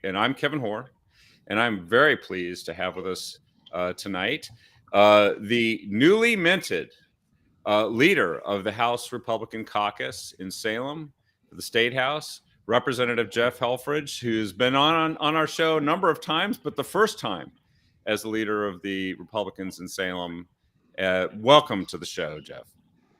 and I'm Kevin Hoare, and I'm very pleased to have with us tonight the newly minted leader of the House Republican Caucus in Salem for the State House, Representative Jeff Helfrich, who's been on our show a number of times, but the first time as the leader of the Republicans in Salem. Welcome to the show, Jeff.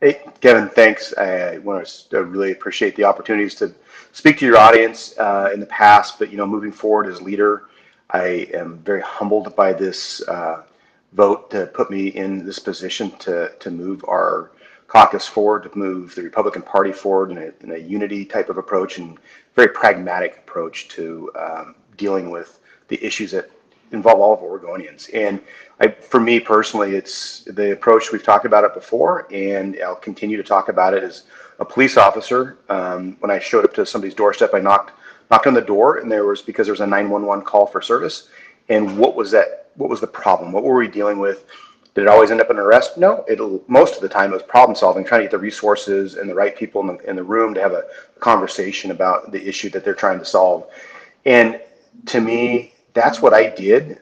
Hey, Kevin, thanks. I want to really appreciate the opportunities to speak to your audience in the past, but moving forward as leader, I am very humbled by this vote to put me in this position to move our caucus forward, to move the Republican Party forward in a unity type of approach and very pragmatic approach to dealing with the issues that involve all of Oregonians. And for me personally, it's the approach. We've talked about it before, and I'll continue to talk about it as a police officer. When I showed up to somebody's doorstep, I knocked on the door, and because there was a 911 call for service. And what was that? What was the problem? What were we dealing with? Did it always end up in an arrest? No. Most of the time it was problem solving, trying to get the resources and the right people in the room to have a conversation about the issue that they're trying to solve. And to me, that's what I did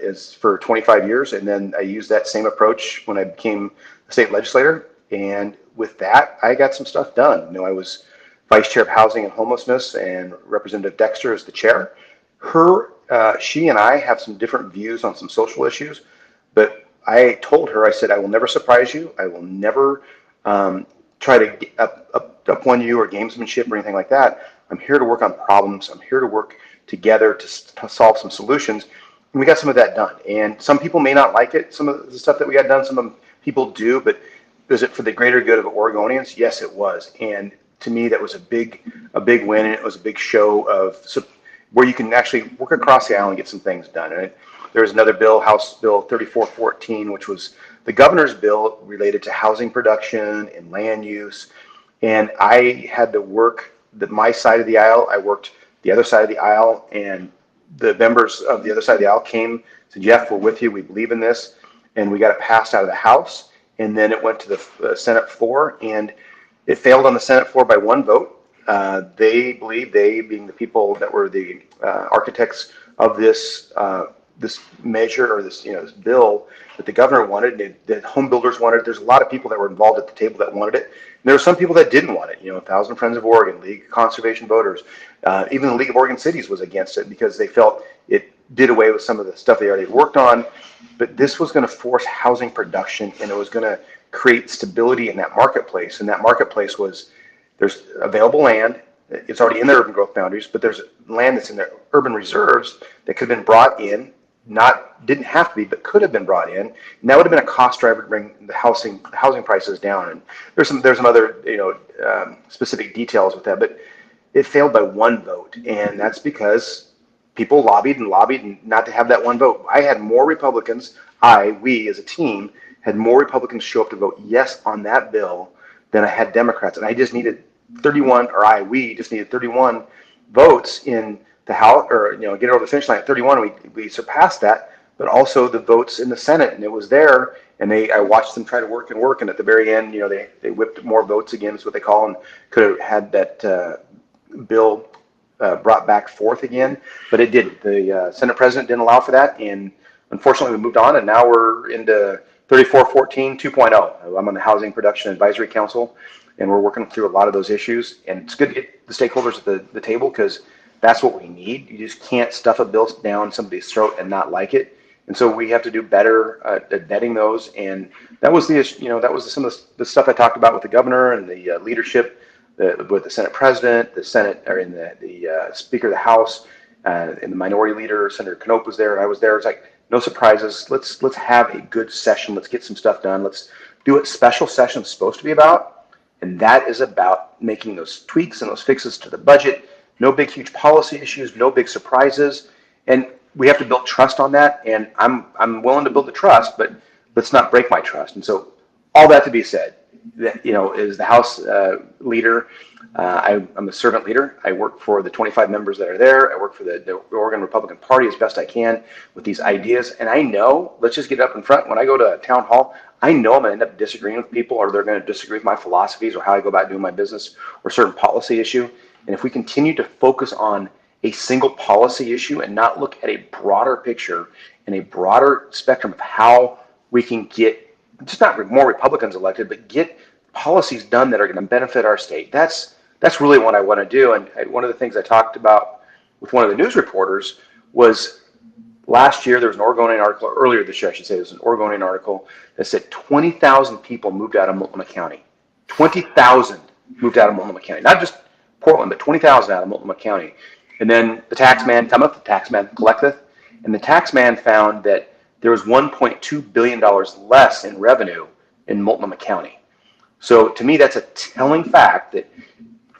is for 25 years. And then I used that same approach when I became a state legislator. And with that, I got some stuff done. I was vice chair of housing and homelessness, and Representative Dexter is the chair. She and I have some different views on some social issues, but I told her, I said, I will never surprise you. I will never try to up-one you or gamesmanship or anything like that. I'm here to work on problems. I'm here to work together to solve some solutions. And we got some of that done. And some people may not like it, some of the stuff that we got done, some people do, but was it for the greater good of Oregonians? Yes, it was. And to me, that was a big win, and it was a big show of where you can actually work across the aisle and get some things done. And there's another bill, House Bill 3414, which was the governor's bill related to housing production and land use. And I had to work my side of the aisle. I worked the other side of the aisle, and the members of the other side of the aisle came to Jeff, we're with you, we believe in this, and we got it passed out of the House, and then it went to the Senate floor, and it failed on the Senate floor by one vote. They being the people that were the architects of this measure, or this bill that the governor wanted, that home builders wanted. There's a lot of people that were involved at the table that wanted it. And there were some people that didn't want it. Thousand Friends of Oregon, League of Conservation Voters, even the League of Oregon Cities was against it because they felt it did away with some of the stuff they already worked on. But this was going to force housing production, and it was going to create stability in that marketplace. And that marketplace was, there's available land. It's already in the urban growth boundaries, but there's land that's in the urban reserves that could have been brought in. Didn't have to be, but could have been brought in, and that would have been a cost driver to bring the housing prices down. And there's some other specific details with that, but it failed by one vote, and that's because people lobbied not to have that one vote. I had more Republicans. We as a team had more Republicans show up to vote yes on that bill than I had Democrats, and I just needed 31, we just needed 31 votes in the House, or get over the finish line at 31. We surpassed that, but also the votes in the Senate, and it was there. And I watched them try to work, and at the very end, they whipped more votes again, is what they call, and could have had that bill brought back forth again, but it didn't. The Senate president didn't allow for that, and unfortunately, we moved on, and now we're into 3414 2.0. I'm on the Housing Production Advisory Council, and we're working through a lot of those issues. And it's good to get the stakeholders at the table, because that's what we need. You just can't stuff a bill down somebody's throat and not like it. And so we have to do better at vetting those. And that was some of the stuff I talked about with the governor and the leadership, with the Senate president, the Senate, or in the Speaker of the House, and the minority leader, Senator Knopp was there, and I was there. It's like, no surprises. Let's have a good session. Let's get some stuff done. Let's do what special session is supposed to be about. And that is about making those tweaks and those fixes to the budget. No big, huge policy issues, no big surprises. And we have to build trust on that. And I'm willing to build the trust, but let's not break my trust. And so all that to be said, that, as the House leader, I'm a servant leader. I work for the 25 members that are there. I work for the Oregon Republican Party as best I can with these ideas. And I know, let's just get up in front. When I go to a town hall, I know I'm going to end up disagreeing with people, or they're going to disagree with my philosophies or how I go about doing my business or certain policy issue. And if we continue to focus on a single policy issue and not look at a broader picture and a broader spectrum of how we can get just not more Republicans elected, but get policies done that are going to benefit our state. That's really what I want to do. And one of the things I talked about with one of the news reporters was last year there was an Oregonian article, or earlier this year I should say, there was an Oregonian article that said 20,000 people moved out of Multnomah County. 20,000 moved out of Multnomah County, not just Portland, but 20,000 out of Multnomah County. And then the tax man cometh, the tax man collecteth, and the tax man found that there was $1.2 billion less in revenue in Multnomah County. So to me, that's a telling fact that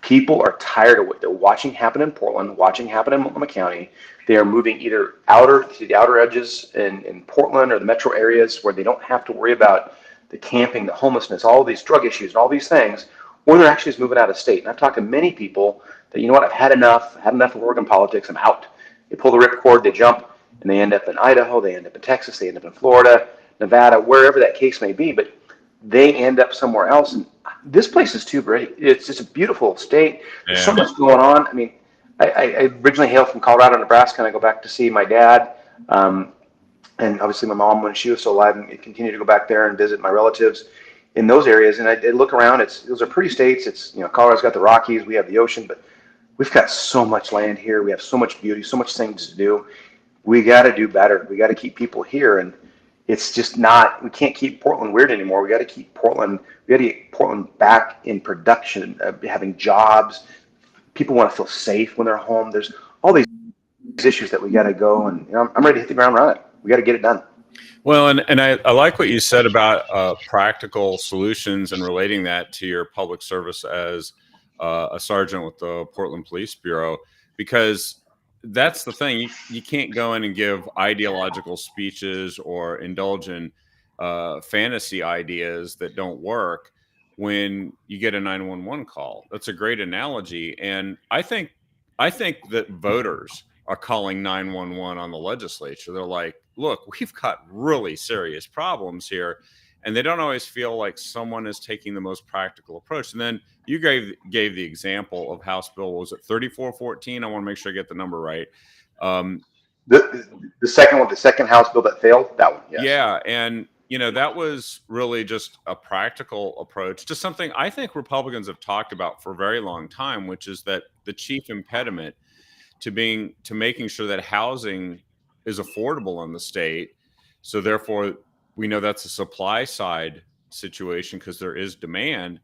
people are tired of what they're watching happen in Portland, watching happen in Multnomah County. They are moving either to the outer edges in Portland or the metro areas where they don't have to worry about the camping, the homelessness, all these drug issues and all these things, or they're actually just moving out of state. And I've talked to many people that, you know what, I've had enough of Oregon politics, I'm out. They pull the ripcord, they jump, and they end up in Idaho, they end up in Texas, they end up in Florida, Nevada, wherever that case may be, but they end up somewhere else. And this place is too great. It's just a beautiful state. There's so much going on. I mean, I originally hail from Colorado, Nebraska, and I go back to see my dad. And obviously my mom when she was still alive, and continue to go back there and visit my relatives in those areas. And I look around, those are pretty states. It's, you know, Colorado's got the Rockies, we have the ocean, but we've got so much land here. We have so much beauty, so much things to do. We got to do better. We got to keep people here. And it's just not, we can't keep Portland weird anymore. We got to keep Portland, we got to get Portland back in production, having jobs. People want to feel safe when they're home. There's all these issues that we got to go, and you know, I'm ready to hit the ground running. We got to get it done. Well, and I like what you said about practical solutions and relating that to your public service as a sergeant with the Portland Police Bureau, because that's the thing. You can't go in and give ideological speeches or indulge in fantasy ideas that don't work when you get a 911 call. That's a great analogy. And I think that voters are calling 911 on the legislature. They're like, look, we've got really serious problems here. And they don't always feel like someone is taking the most practical approach. And then you gave the example of House Bill, was it 3414? I want to make sure I get the number right. The second one, the second House bill that failed, that one. Yes. Yeah. And, you know, that was really just a practical approach to something I think Republicans have talked about for a very long time, which is that the chief impediment to making sure that housing is affordable in the state. So therefore, we know that's a supply side situation because there is demand,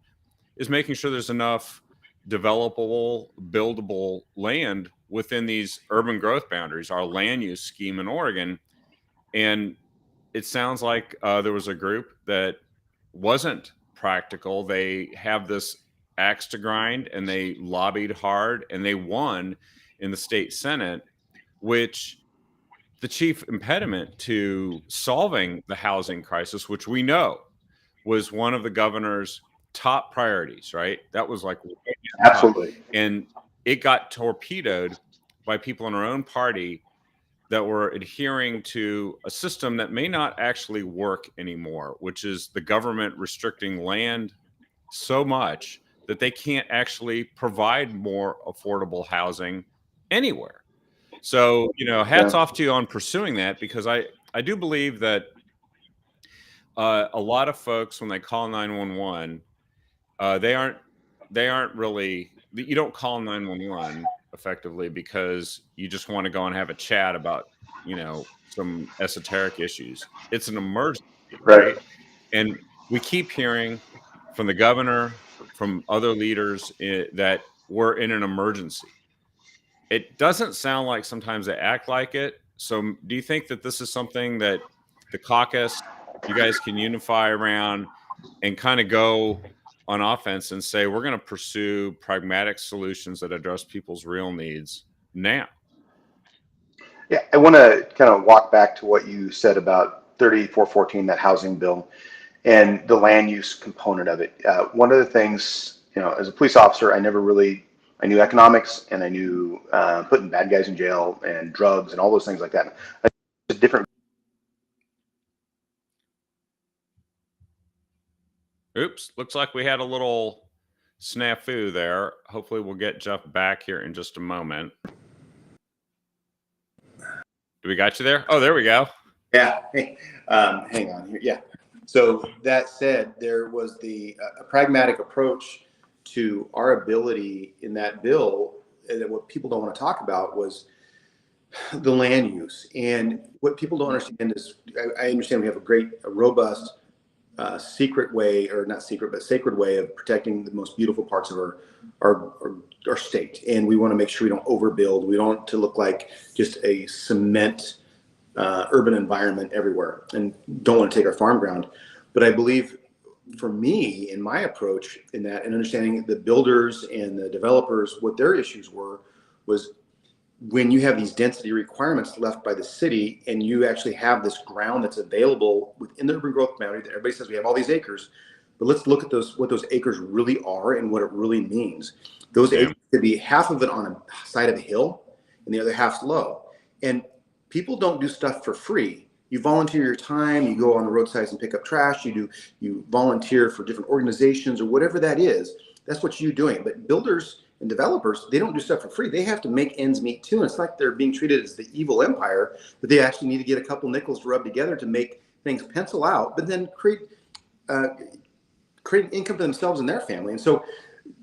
is making sure there's enough developable, buildable land within these urban growth boundaries, our land use scheme in Oregon. And it sounds like there was a group that wasn't practical. They have this axe to grind, and they lobbied hard, and they won in the state Senate, which the chief impediment to solving the housing crisis, which we know was one of the governor's top priorities, right? That was like, absolutely. And it got torpedoed by people in our own party that were adhering to a system that may not actually work anymore, which is the government restricting land so much that they can't actually provide more affordable housing anywhere. So, you know, hats off to you on pursuing that, because I do believe that a lot of folks, when they call 911, they aren't really, you don't call 911 effectively because you just want to go and have a chat about, you know, some esoteric issues. It's an emergency, right? And we keep hearing from the governor, from other leaders that we're in an emergency. It doesn't sound like sometimes they act like it. So do you think that this is something that the caucus, you guys can unify around and kind of go on offense and say, we're going to pursue pragmatic solutions that address people's real needs now? Yeah, I want to kind of walk back to what you said about 3414, that housing bill, and the land use component of it. One of the things, you know, as a police officer, I knew economics, and I knew putting bad guys in jail and drugs and all those things like that. It's different. Oops, looks like we had a little snafu there. Hopefully we'll get Jeff back here in just a moment. Do we got you there? Oh, there we go. Yeah. Hey, hang on here. Yeah. So that said, there was a pragmatic approach to our ability in that bill. And what people don't want to talk about was the land use. And what people don't understand is, I understand we have a robust, secret way, or not secret, but sacred way of protecting the most beautiful parts of our state. And we want to make sure we don't overbuild. We don't want to look like just a cement urban environment everywhere, and don't want to take our farm ground. But I believe, for me, in my approach in that, and understanding the builders and the developers, what their issues was when you have these density requirements left by the city, and you actually have this ground that's available within the urban growth boundary that everybody says we have all these acres, but let's look at what those acres really are and what it really means. Those acres could be half of it on a side of a hill and the other half's low. And people don't do stuff for free. You volunteer your time, you go on the roadsides and pick up trash, you volunteer for different organizations or whatever that is. That's what you're doing. But builders and developers, they don't do stuff for free. They have to make ends meet too. And it's like they're being treated as the evil empire, but they actually need to get a couple nickels to rub together to make things pencil out, but then create income for themselves and their family. And so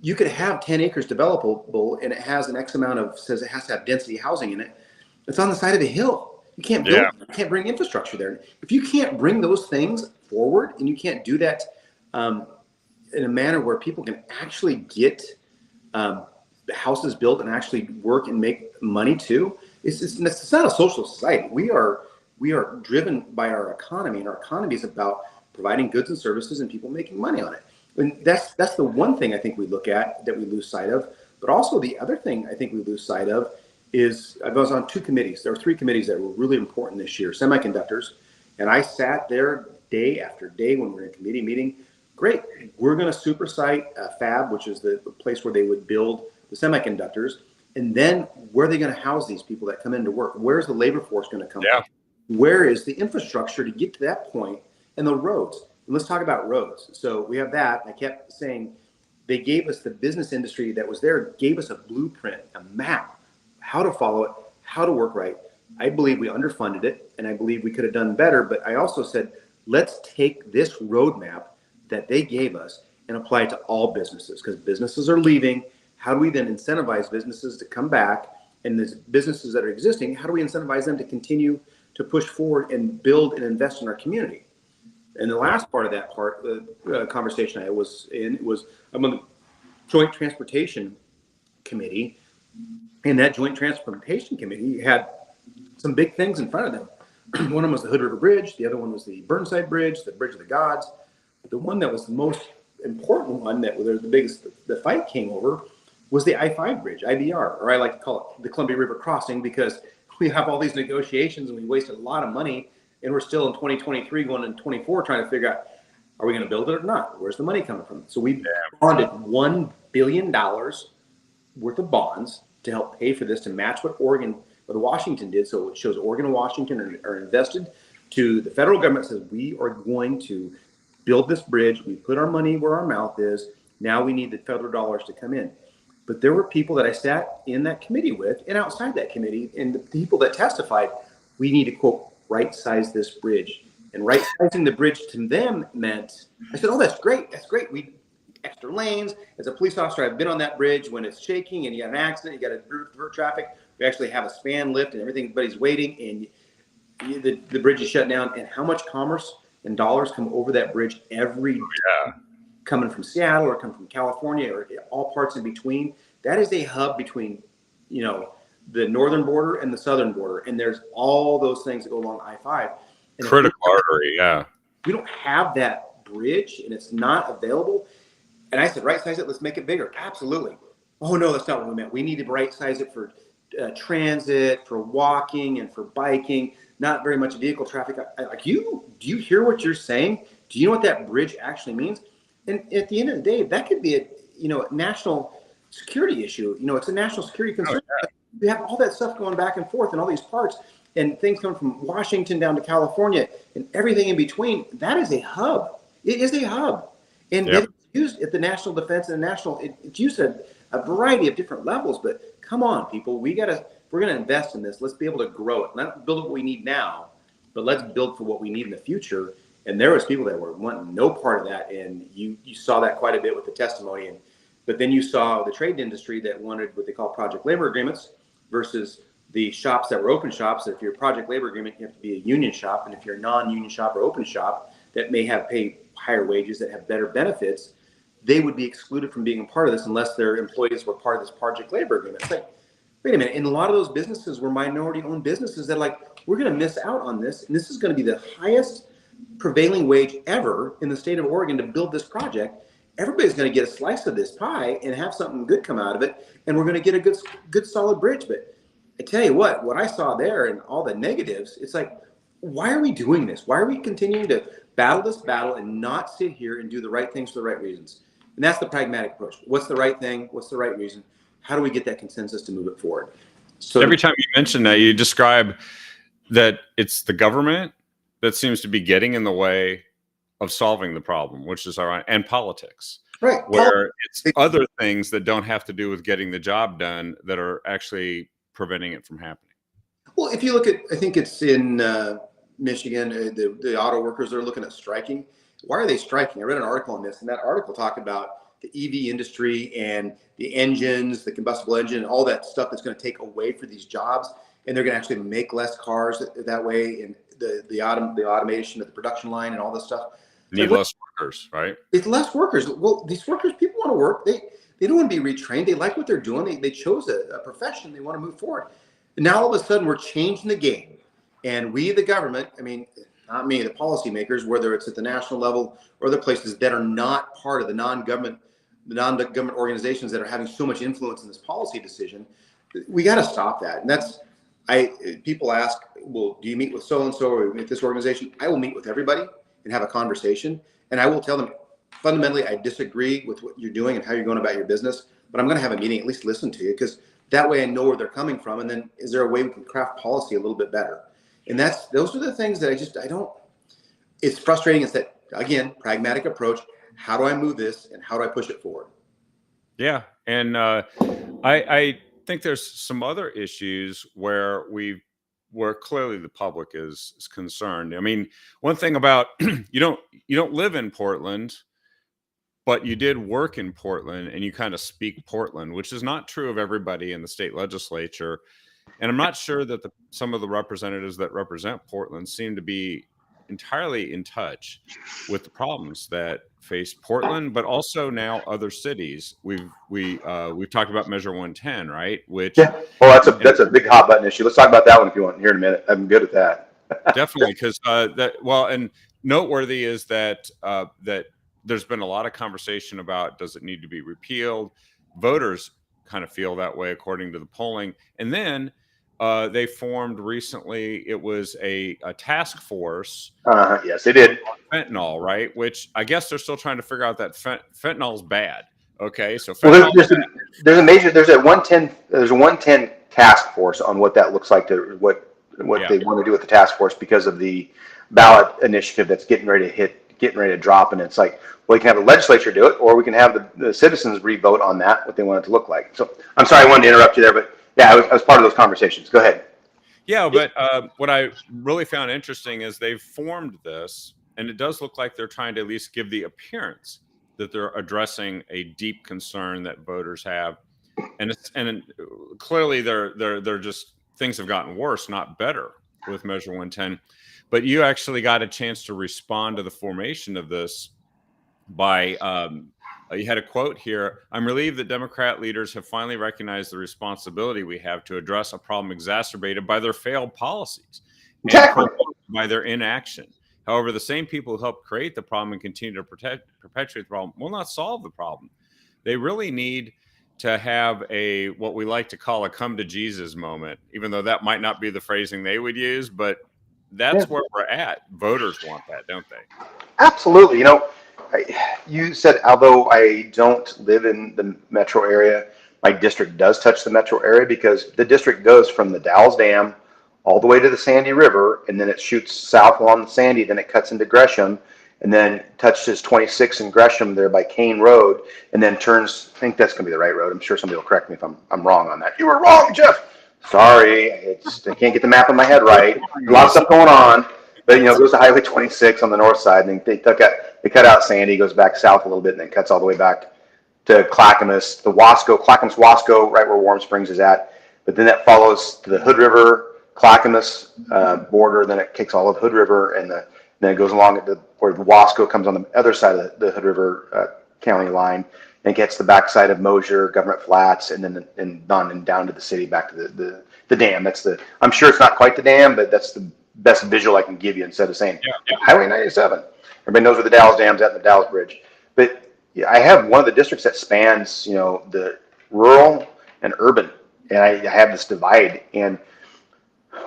you could have 10 acres developable, and it has an X amount of, says it has to have density housing in it. It's on the side of a hill. You can't build, you can't bring infrastructure there. If you can't bring those things forward, and you can't do that in a manner where people can actually get houses built and actually work and make money too, it's not a social society. We are driven by our economy, and our economy is about providing goods and services and people making money on it. And that's the one thing I think we look at that we lose sight of. But also the other thing I think we lose sight of is, I was on 2 committees. There were 3 committees that were really important this year. Semiconductors, and I sat there day after day when we were in a committee meeting. Great, we're going to supersite a fab, which is the place where they would build the semiconductors. And then where are they going to house these people that come into work? Where's the labor force going to come from? Where is the infrastructure to get to that point? And the roads. And let's talk about roads. So we have that. I kept saying they gave us, the business industry that was there gave us a blueprint, a map, how to follow it, how to work right. I believe we underfunded it, and I believe we could have done better. But I also said, let's take this roadmap that they gave us and apply it to all businesses, because businesses are leaving. How do we then incentivize businesses to come back? And the businesses that are existing, how do we incentivize them to continue to push forward and build and invest in our community? And the last part of that conversation I was in was, I'm on the Joint Transportation Committee, and that Joint Transportation Committee had some big things in front of them. One of them was the Hood River Bridge, the other one was the Burnside Bridge, the Bridge of the Gods. But the one that was the most important one, that was the biggest, the fight came over, was the I-5 bridge, IBR, or I like to call it the Columbia River Crossing, because we have all these negotiations and we wasted a lot of money. And we're still in 2023 going into 24 trying to figure out, are we going to build it or not? Where's the money coming from? So we bonded $1 billion worth of bonds to help pay for this, to match what Washington did. So it shows Oregon and Washington are invested. To the federal government says, we are going to build this bridge. We put our money where our mouth is. Now we need the federal dollars to come in. But there were people that I sat in that committee with and outside that committee, and the people that testified, we need to, quote, right size this bridge. And right sizing the bridge to them meant, I said, oh, that's great. That's great. We extra lanes. As a police officer, I've been on that bridge when it's shaking and you got an accident, you got to divert traffic. We actually have a span lift and everybody's waiting, and the bridge is shut down. And how much commerce and dollars come over that bridge every day, coming from Seattle or come from California or all parts in between. That is a hub between, the northern border and the southern border. And there's all those things that go along I-5. And critical artery, we don't have that bridge and it's not available. And I said, right size it, let's make it bigger. Absolutely. Oh no, that's not what we meant. We need to right size it for transit, for walking and for biking, not very much vehicle traffic. Do you hear what you're saying? Do you know what that bridge actually means? And at the end of the day, that could be a national security issue. It's a national security concern. We have all that stuff going back and forth in all these parts, and things coming from Washington down to California and everything in between. That is a hub. It is a hub. And it's used at the national defense and the national, it's used at a variety of different levels. But come on, people, we got to we're going to invest in this. Let's be able to grow it. Not build what we need now, but let's build for what we need in the future. And there was people that were wanting no part of that. And you saw that quite a bit with the testimony. But then you saw the trade industry that wanted what they call project labor agreements versus the shops that were open shops. If you're a project labor agreement, you have to be a union shop. And if you're a non-union shop or open shop that may have pay higher wages, that have better benefits, they would be excluded from being a part of this unless their employees were part of this project labor agreement. It's like, wait a minute. And a lot of those businesses were minority-owned businesses that we're going to miss out on this. And this is going to be the highest prevailing wage ever in the state of Oregon to build this project. Everybody's going to get a slice of this pie and have something good come out of it. And we're going to get a good solid bridge. But I tell you what I saw there and all the negatives, it's like, why are we doing this? Why are we continuing to battle this battle and not sit here and do the right things for the right reasons? And that's the pragmatic approach. What's the right thing? What's the right reason? How do we get that consensus to move it forward? So every time you mention that, you describe that it's the government that seems to be getting in the way of solving the problem, which is ironic, and politics, right? Where it's other things that don't have to do with getting the job done that are actually preventing it from happening. Well, if you look at, I think it's in Michigan, the auto workers are looking at striking. Why are they striking? I read an article on this, and that article talked about the EV industry and the engines, the combustible engine, and all that stuff that's going to take away for these jobs. And they're going to actually make less cars that way, and the automation of the production line and all this stuff. Need less workers, right? It's less workers. Well, these workers, people want to work. They don't want to be retrained. They like what they're doing. They chose a profession. They want to move forward. And now all of a sudden we're changing the game. And we, the government, I mean, not me, the policymakers, whether it's at the national level or other places that are not part of the non-government organizations that are having so much influence in this policy decision, we got to stop that. And people ask, well, do you meet with so-and-so or with this organization? I will meet with everybody and have a conversation. And I will tell them, fundamentally, I disagree with what you're doing and how you're going about your business, but I'm going to have a meeting, at least listen to you, because that way I know where they're coming from. And then is there a way we can craft policy a little bit better? And those are the things that I don't, it's frustrating. It's that, again, pragmatic approach. How do I move this and how do I push it forward? Yeah. And I think there's some other issues where clearly the public is concerned. I mean, one thing about you don't live in Portland, but you did work in Portland and you kind of speak Portland, which is not true of everybody in the state legislature. And I'm not sure that some of the representatives that represent Portland seem to be entirely in touch with the problems that face Portland, but also now other cities. We've talked about Measure 110, right? Which well, that's a big hot button issue. Let's talk about that one if you want here in a minute. I'm good at that. Definitely, because and noteworthy is that that there's been a lot of conversation about, does it need to be repealed? Voters kind of feel that way according to the polling. And then they formed recently, it was a task force. Yes, they did. Fentanyl, right? Which I guess they're still trying to figure out that fentanyl's bad. Okay, so there's a 110 task force on what that looks like, to what they want to do with the task force because of the ballot initiative that's getting ready to drop. And it's like, well, you can have the legislature do it, or we can have the citizens re-vote on that, what they want it to look like. So I'm sorry, I wanted to interrupt you there, but yeah, I was part of those conversations. Go ahead. Yeah, but what I really found interesting is they've formed this, and it does look like they're trying to at least give the appearance that they're addressing a deep concern that voters have, and clearly they're just, things have gotten worse, not better, with Measure 110. But you actually got a chance to respond to the formation of this by you had a quote here. I'm relieved that Democrat leaders have finally recognized the responsibility we have to address a problem exacerbated by their failed policies and by their inaction. However, the same people who helped create the problem and continue to perpetuate the problem will not solve the problem. They really need to have what we like to call a come to Jesus moment, even though that might not be the phrasing they would use, but that's where we're at. Voters want that, don't they? Absolutely. You know, you said, although I don't live in the metro area, my district does touch the metro area, because the district goes from the Dalles Dam all the way to the Sandy River, and then it shoots south along the Sandy, then it cuts into Gresham, and then touches 26 in Gresham there by Kane Road, and then turns, I think that's going to be the right road. I'm sure somebody will correct me if I'm wrong on that. You were wrong, Jeff. Sorry, I can't get the map in my head right. There's a lot of stuff going on, but it goes to Highway 26 on the north side, and they cut out Sandy, goes back south a little bit, and then cuts all the way back to Clackamas, Clackamas Wasco, right where Warm Springs is at. But then that follows to the Hood River, Clackamas border, then it kicks all of Hood River, and then it goes along where the Wasco comes on the other side of the Hood River county line, and gets the backside of Mosier, Government Flats, and then down to the city, back to the dam. I'm sure it's not quite the dam, but that's the best visual I can give you instead of saying Highway 97. Everybody knows where the Dalles Dam's at and the Dalles Bridge. But I have one of the districts that spans, the rural and urban, and I have this divide. And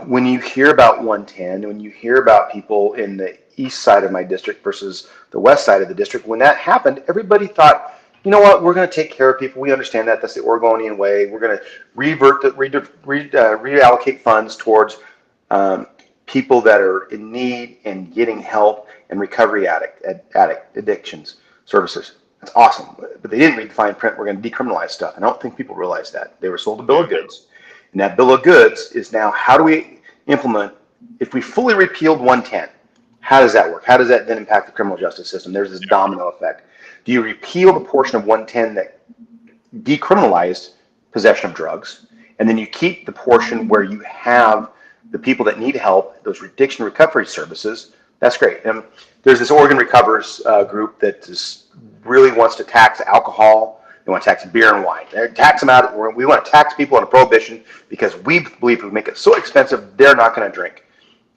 when you hear about 110, when you hear about people in the east side of my district versus the west side of the district, when that happened, everybody thought, you know what, we're going to take care of people. We understand that. That's the Oregonian way. We're going to reallocate funds towards people that are in need and getting help and recovery addictions services. That's awesome. But they didn't read the fine print. We're going to decriminalize stuff. I don't think people realize that. They were sold a bill of goods. And that bill of goods is now, how do we implement, if we fully repealed 110, how does that work? How does that then impact the criminal justice system? There's this domino effect. Do you repeal the portion of 110 that decriminalized possession of drugs, and then you keep the portion where you have the people that need help, those addiction recovery services? That's great. And there's this Oregon Recovers group that really wants to tax alcohol. They want to tax beer and wine. They tax them out. We want to tax people on a prohibition because we believe if we make it so expensive, they're not going to drink.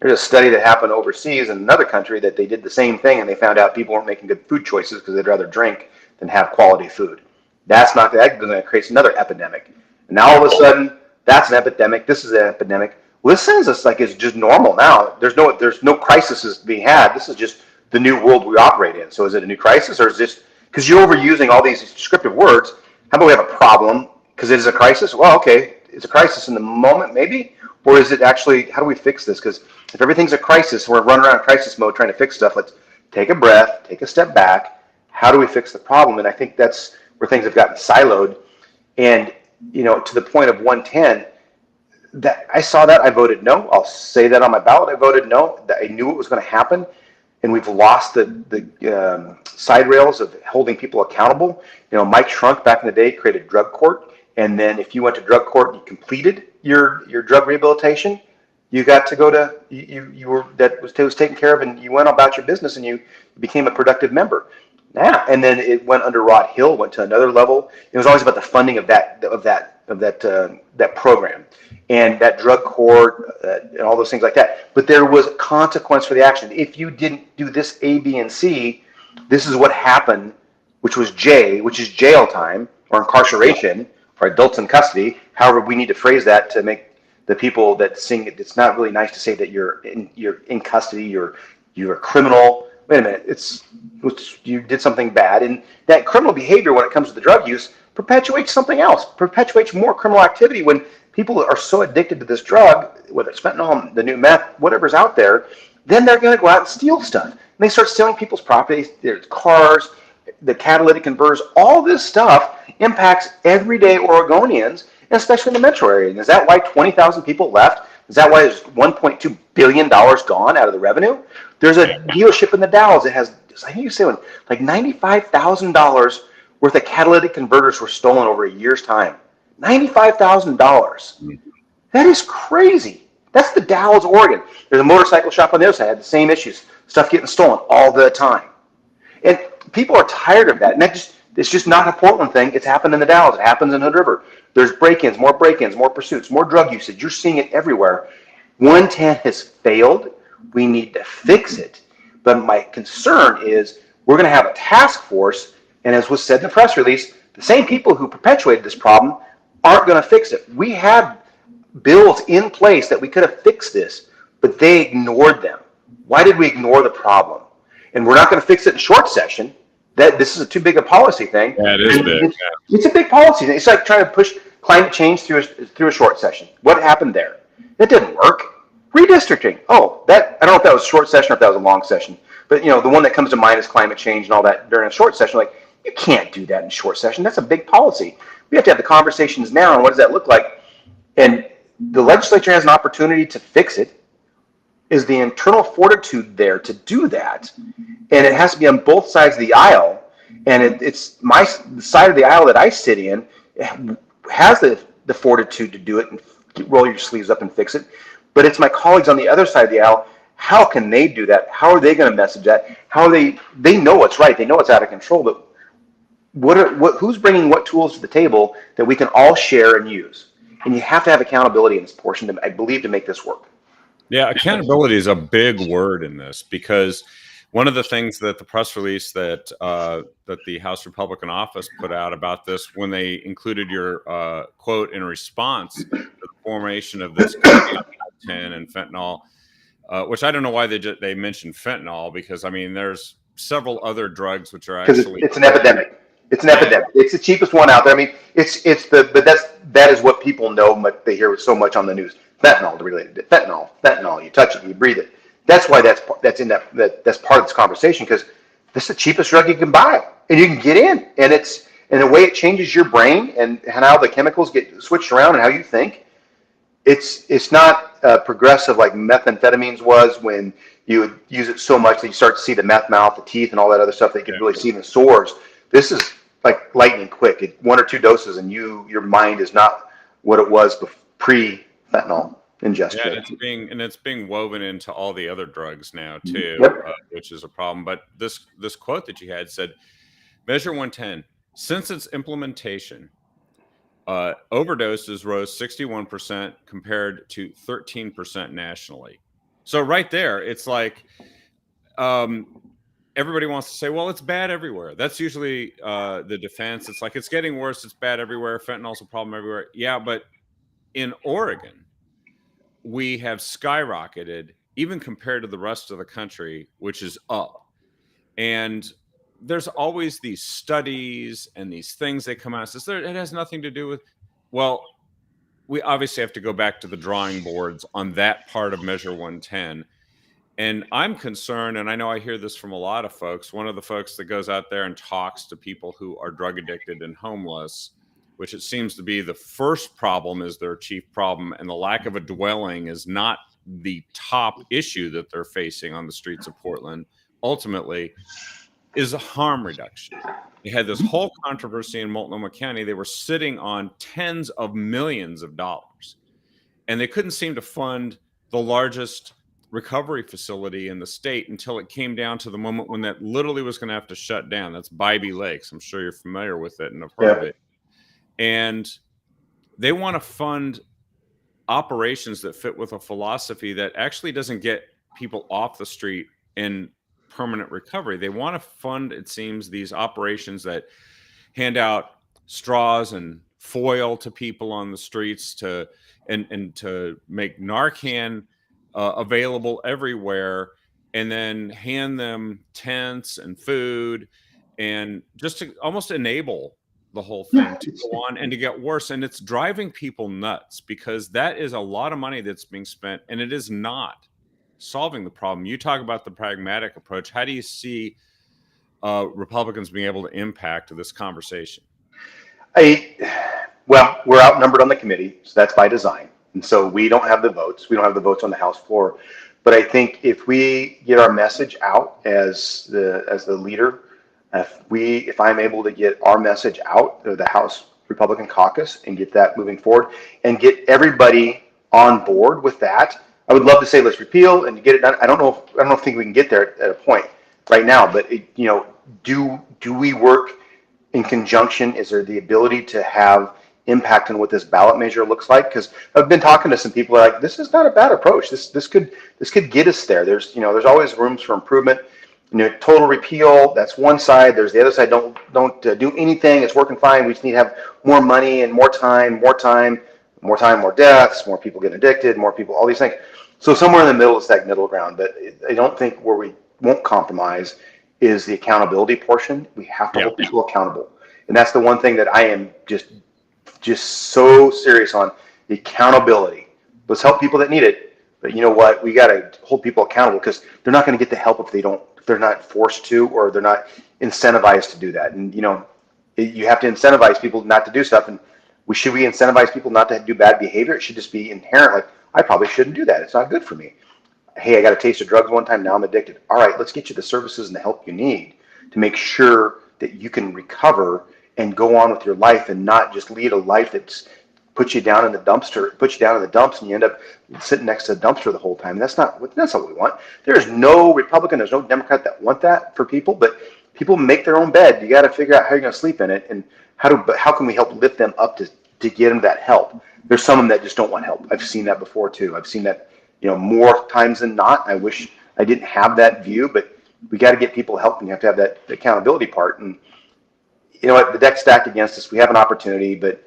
There's a study that happened overseas in another country that they did the same thing, and they found out people weren't making good food choices because they'd rather drink than have quality food. That's going to create another epidemic. And now all of a sudden, that's an epidemic. This is an epidemic. Well, this sounds like it's just normal now. There's no crises being had. This is just the new world we operate in. So is it a new crisis, or is this because you're overusing all these descriptive words? How about we have a problem because it is a crisis? Well, okay, it's a crisis in the moment, maybe. Or is it actually, how do we fix this? Because if everything's a crisis, we're running around in crisis mode trying to fix stuff. Let's take a breath, take a step back. How do we fix the problem? And I think that's where things have gotten siloed. And, to the point of 110, that I saw that, I voted no. I'll say that on my ballot, I voted no. That I knew it was going to happen. And we've lost the side rails of holding people accountable. Mike Shrunk back in the day created drug court. And then if you went to drug court and you completed your drug rehabilitation, you got to go to was taken care of, and you went about your business and you became a productive member. Yeah, and then it went under Rod Hill, went to another level. It was always about the funding of that program and that drug court and all those things like that. But there was a consequence for the action. If you didn't do this A, B, and C, this is what happened, which was J, which is jail time or incarceration or adults in custody. However, we need to phrase that to make the people that sing it. It's not really nice to say that you're in custody. You're a criminal. Wait a minute. You did something bad, and that criminal behavior when it comes to the drug use perpetuates something else. Perpetuates more criminal activity when people are so addicted to this drug, whether it's fentanyl, the new meth, whatever's out there. Then they're going to go out and steal stuff. And they start stealing people's property, their cars, the catalytic converters. All this stuff impacts everyday Oregonians, and especially in the metro area. And is that why 20,000 people left? Is that why there's $1.2 billion gone out of the revenue? There's a dealership in the Dalles that has, I think you say, like $95,000 worth of catalytic converters were stolen over a year's time. $95,000. That is crazy. That's the Dalles, Oregon. There's a motorcycle shop on the other side, the same issues. Stuff getting stolen all the time. And people are tired of that. And it's just not a Portland thing. It's happened in the Dalles. It happens in Hood River. There's break-ins, more pursuits, more drug usage. You're seeing it everywhere. 110 has failed. We need to fix it. But my concern is we're going to have a task force, and as was said in the press release, the same people who perpetuated this problem aren't going to fix it. We had bills in place that we could have fixed this, but they ignored them. Why did we ignore the problem? And we're not going to fix it in short session. This is too big a policy thing. Yeah, it is big. It's a big policy thing. It's like trying to push climate change through a short session. What happened there? It didn't work. Redistricting. I don't know if that was short session or if that was a long session. But the one that comes to mind is climate change and all that during a short session. Like, you can't do that in short session. That's a big policy. We have to have the conversations now on what does that look like. And the legislature has an opportunity to fix it. Is the internal fortitude there to do that? And it has to be on both sides of the aisle. And it's the side of the aisle that I sit in has the fortitude to do it and roll your sleeves up and fix it. But it's my colleagues on the other side of the aisle. How can they do that? How are they going to message that? How are they know what's right. They know it's out of control. But who's bringing what tools to the table that we can all share and use? And you have to have accountability in this portion, I believe, to make this work. Yeah, accountability is a big word in this, because one of the things that the press release that the House Republican office put out about this, when they included your quote in response to the formation of this 10 and fentanyl, which I don't know why they mentioned fentanyl, because I mean there's several other drugs which are actually it's an epidemic. It's an epidemic. It's the cheapest one out there. I mean, but that is what people know. They hear so much on the news. Fentanyl related to fentanyl. You touch it, you breathe it. That's why that's part of this conversation, because this is the cheapest drug you can buy, and you can get in, and the way it changes your brain and how the chemicals get switched around and how you think. It's not progressive like methamphetamines was, when you would use it so much that you start to see the meth mouth, the teeth, and all that other stuff that you could really see in the sores. This is like lightning quick. 1 or 2 doses, and your mind is not what it was pre-fentanyl ingestion. Yeah, it's being woven into all the other drugs now too, which is a problem. But this quote that you had said, Measure 110, since its implementation, overdoses rose 61% compared to 13% nationally. So right there, it's like everybody wants to say, well, it's bad everywhere. That's usually the defense. It's like, it's getting worse. It's bad everywhere. Fentanyl's a problem everywhere. Yeah, but in Oregon, we have skyrocketed even compared to the rest of the country, which is up. And there's always these studies and these things that come out. It has nothing to do with, well, we obviously have to go back to the drawing boards on that part of Measure 110. And I'm concerned, and I know I hear this from a lot of folks. One of the folks that goes out there and talks to people who are drug addicted and homeless, which it seems to be the first problem is their chief problem, and the lack of a dwelling is not the top issue that they're facing on the streets of Portland, ultimately, is a harm reduction. They had this whole controversy in Multnomah County. They were sitting on tens of millions of dollars, and they couldn't seem to fund the largest recovery facility in the state until it came down to the moment when that literally was going to have to shut down. That's Bybee Lakes. I'm sure you're familiar with it and have heard of it. And they want to fund operations that fit with a philosophy that actually doesn't get people off the street in permanent recovery. They want to fund, it seems, these operations that hand out straws and foil to people on the streets and to make Narcan available everywhere, and then hand them tents and food, and just to almost enable the whole thing to go on and to get worse. And it's driving people nuts, because that is a lot of money that's being spent, and it is not solving the problem. You talk about the pragmatic approach. How do you see Republicans being able to impact this conversation? Well, we're outnumbered on the committee, so that's by design. And so we don't have the votes. We don't have the votes on the House floor. But I think if we get our message out as the leader, if I'm able to get our message out to the House Republican caucus and get that moving forward and get everybody on board with that, I would love to say let's repeal and get it done. I don't think we can get there at a point right now. But do we work in conjunction? Is there the ability to have impact on what this ballot measure looks like? Because I've been talking to some people who are like, this is not a bad approach. This could get us there. There's always rooms for improvement. Total repeal, that's one side. There's the other side. Don't do anything. It's working fine. We just need to have more money and more time, more deaths, more people getting addicted, more people, all these things. So somewhere in the middle is that middle ground. But I don't think where we won't compromise is the accountability portion. We have to hold people accountable. And that's the one thing that I am just so serious on, the accountability. Let's help people that need it. But you know what? We got to hold people accountable, because they're not going to get the help if they're not forced to, or they're not incentivized to do that. And you have to incentivize people not to do stuff. And Should we incentivize people not to do bad behavior? It should just be inherent. Like, I probably shouldn't do that. It's not good for me. Hey, I got a taste of drugs one time. Now I'm addicted. All right, let's get you the services and the help you need to make sure that you can recover and go on with your life and not just lead a life that's puts you down in the dumps, and you end up sitting next to a dumpster the whole time. That's not what we want. There's no Republican, there's no Democrat that want that for people, but people make their own bed. You got to figure out how you're going to sleep in it, and how can we help lift them up to get them that help. There's some of them that just don't want help. I've seen that before too. I've seen that, more times than not. I wish I didn't have that view, but we got to get people help, and you have to have that accountability part. And you know what, the deck's stacked against us. We have an opportunity, but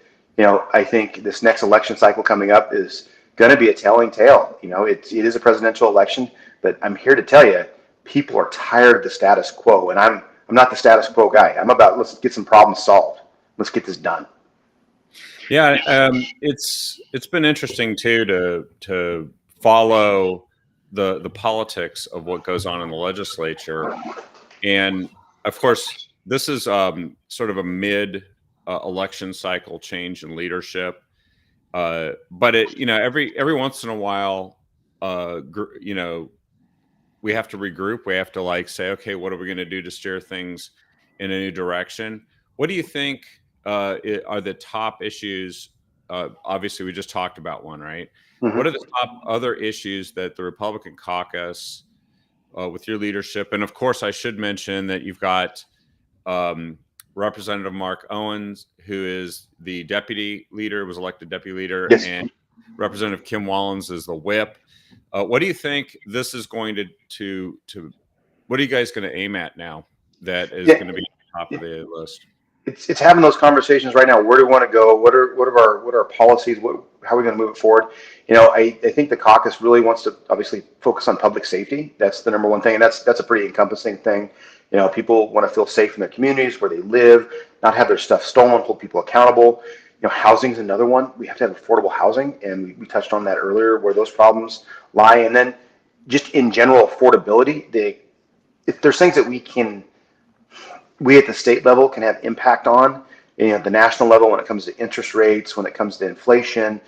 I think this next election cycle coming up is going to be a telling tale. It is a presidential election, but I'm here to tell you, people are tired of the status quo, and I'm not the status quo guy. I'm about, let's get some problems solved. Let's get this done. Yeah, it's been interesting too to follow the politics of what goes on in the legislature, and of course, this is sort of a mid election cycle change in leadership, but it every once in a while, we have to regroup. We have to say, okay, what are we going to do to steer things in a new direction? What do you think are the top issues? Obviously, we just talked about one, right? Mm-hmm. What are the top other issues that the Republican caucus, with your leadership, and of course, I should mention that you've got Representative Mark Owens, who is the deputy leader, was elected deputy leader, yes. And Representative Kim Wallins is the whip. What do you think this is going to what are you guys going to aim at now that is going to be top of the list? It's having those conversations right now. Where do we want to go? What are our policies? How are we going to move it forward? I think the caucus really wants to obviously focus on public safety. That's the number one thing, and that's a pretty encompassing thing. People want to feel safe in their communities where they live, not have their stuff stolen, hold people accountable. Housing is another one. We have to have affordable housing, and we touched on that earlier, where those problems lie. And then just in general affordability, if there's things that we at the state level can have impact on, the national level, when it comes to interest rates, when it comes to inflation,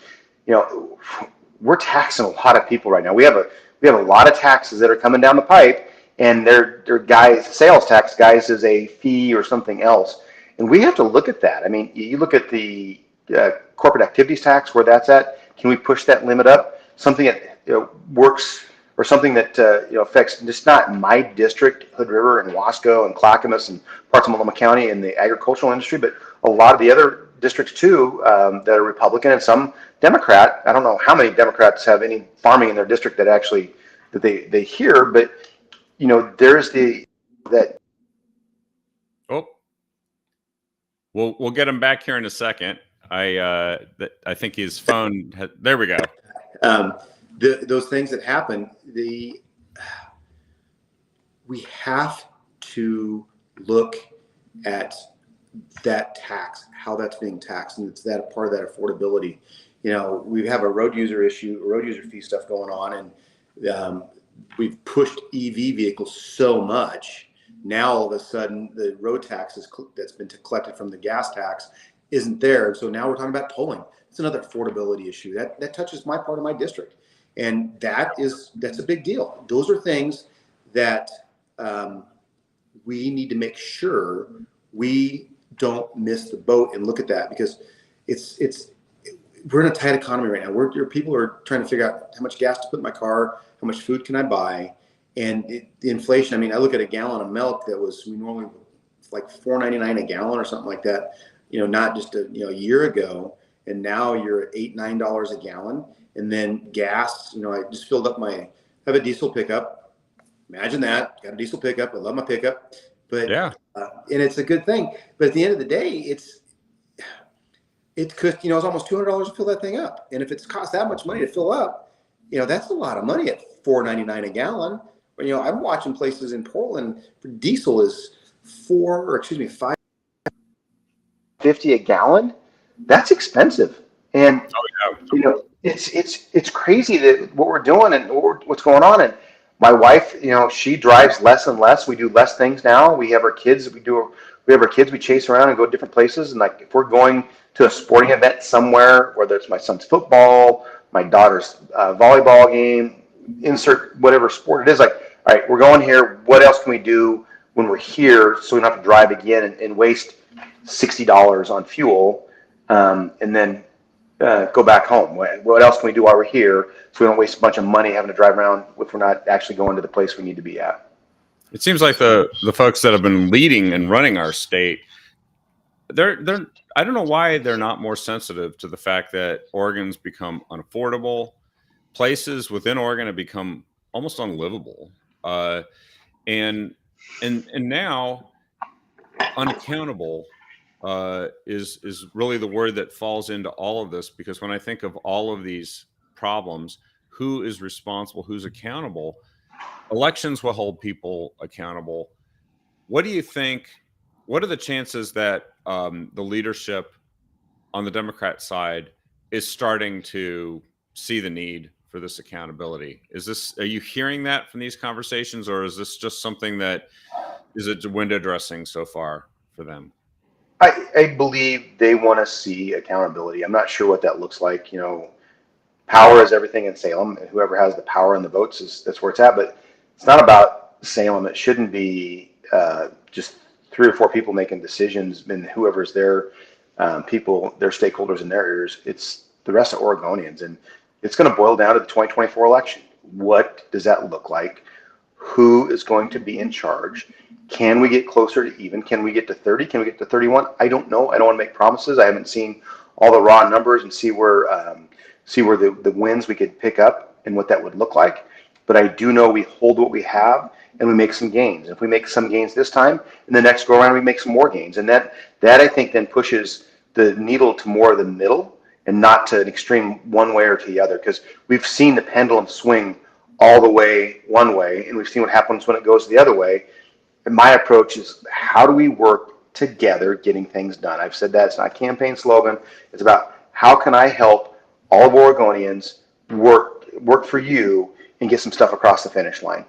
we're taxing a lot of people right now. We have a lot of taxes that are coming down the pipe, and they're sales tax guys as a fee or something else. And we have to look at that. I mean, you look at the corporate activities tax, where that's at. Can we push that limit up? Something that works, or something that affects just not my district, Hood River and Wasco and Clackamas and parts of Multnomah County and the agricultural industry, but a lot of the other districts too, that are Republican and some Democrat. I don't know how many Democrats have any farming in their district that they hear, but there's that. Oh, we'll get him back here in a second. I think his phone. There we go. Those things that happen, we have to look at that tax, how that's being taxed, and it's that part of that affordability. We have a road user fee stuff going on, and we've pushed EV vehicles so much. Now all of a sudden, the road tax that's been collected from the gas tax isn't there. So now we're talking about tolling. It's another affordability issue that touches my part of my district, and that's a big deal. Those are things that we need to make sure we don't miss the boat and look at that, because we're in a tight economy right now. People are trying to figure out how much gas to put in my car, how much food can I buy, and the inflation. I mean, I look at a gallon of milk that was normally like $4.99 a gallon or something like that. Not just a year ago, and now you're at $8-9 a gallon. And then gas. I just filled up I have a diesel pickup. Imagine that. Got a diesel pickup. I love my pickup. But yeah, and it's a good thing. But at the end of the day, it's it's almost $200 to fill that thing up. And if it's cost that much money to fill up, that's a lot of money at $4.99 a gallon. But I'm watching places in Portland for diesel is $5.50 a gallon. That's expensive. And it's crazy that what we're doing and what's going on. And my wife, she drives less and less. We do less things now. We have our kids. We do we have our kids, we chase around and go to different places. And like, if we're going to a sporting event somewhere, whether it's my son's football, my daughter's volleyball game, insert whatever sport it is, like, all right, we're going here. What else can we do when we're here so we don't have to drive again and waste $60 on fuel, and then go back home? What else can we do while we're here so we don't waste a bunch of money having to drive around if we're not actually going to the place we need to be at? It seems like the folks that have been leading and running our state, they're I don't know why they're not more sensitive to the fact that Oregon's become unaffordable. Places within Oregon have become almost unlivable, and now unaccountable is really the word that falls into all of this. Because when I think of all of these problems, who is responsible, who's accountable? Elections will hold people accountable. What do you think? What are the chances that the leadership on the Democrat side is starting to see the need for this accountability? Are you hearing that from these conversations, or is this just something that is a window dressing so far for them? I believe they want to see accountability. I'm not sure what that looks like. Power is everything in Salem, and whoever has the power and the votes that's where it's at. But it's not about Salem. It shouldn't be just 3 or 4 people making decisions, and whoever's their people, their stakeholders in their ears. It's the rest of Oregonians, and it's going to boil down to the 2024 election. What does that look like? Who is going to be in charge? Can we get closer to even? Can we get to 30? Can we get to 31? I don't know. I don't want to make promises. I haven't seen all the raw numbers and see where the wins we could pick up and what that would look like. But I do know we hold what we have and we make some gains. If we make some gains this time, in the next go around we make some more gains, and that I think then pushes the needle to more of the middle and not to an extreme one way or to the other. Because we've seen the pendulum swing all the way one way, and we've seen what happens when it goes the other way. And my approach is, how do we work together getting things done? I've said that it's not a campaign slogan. It's about how can I help all of Oregonians work for you and get some stuff across the finish line.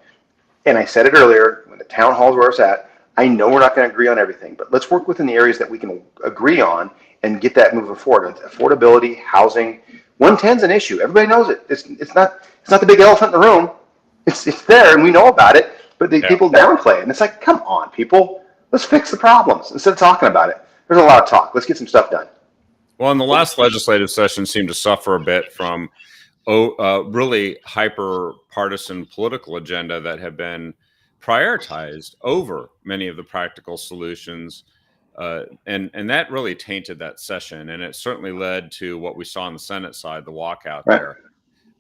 And I said it earlier, when the town hall's where it's at, I know we're not going to agree on everything, but let's work within the areas that we can agree on and get that moving forward. Affordability, housing, 110 is an issue. Everybody knows it. It's not the big elephant in the room. It's there, and we know about it, but people downplay it. And it's like, come on, people, let's fix the problems instead of talking about it. There's a lot of talk. Let's get some stuff done. Well, in the last legislative session seemed to suffer a bit from really hyper-partisan political agenda that have been prioritized over many of the practical solutions. And that really tainted that session. And it certainly led to what we saw on the Senate side, the walkout there.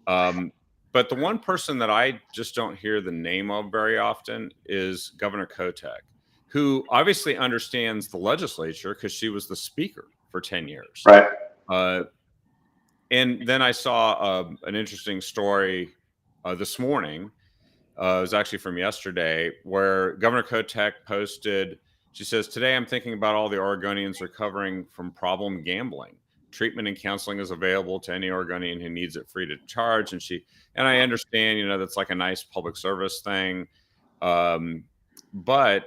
But the one person that I just don't hear the name of very often is Governor Kotek, who obviously understands the legislature because she was the speaker for 10 years. Right. And then I saw an interesting story this morning. It was actually from yesterday, where Governor Kotek posted, she says, "Today I'm thinking about all the Oregonians recovering from problem gambling. Treatment and counseling is available to any Oregonian who needs it free to charge." And I understand, that's like a nice public service thing. But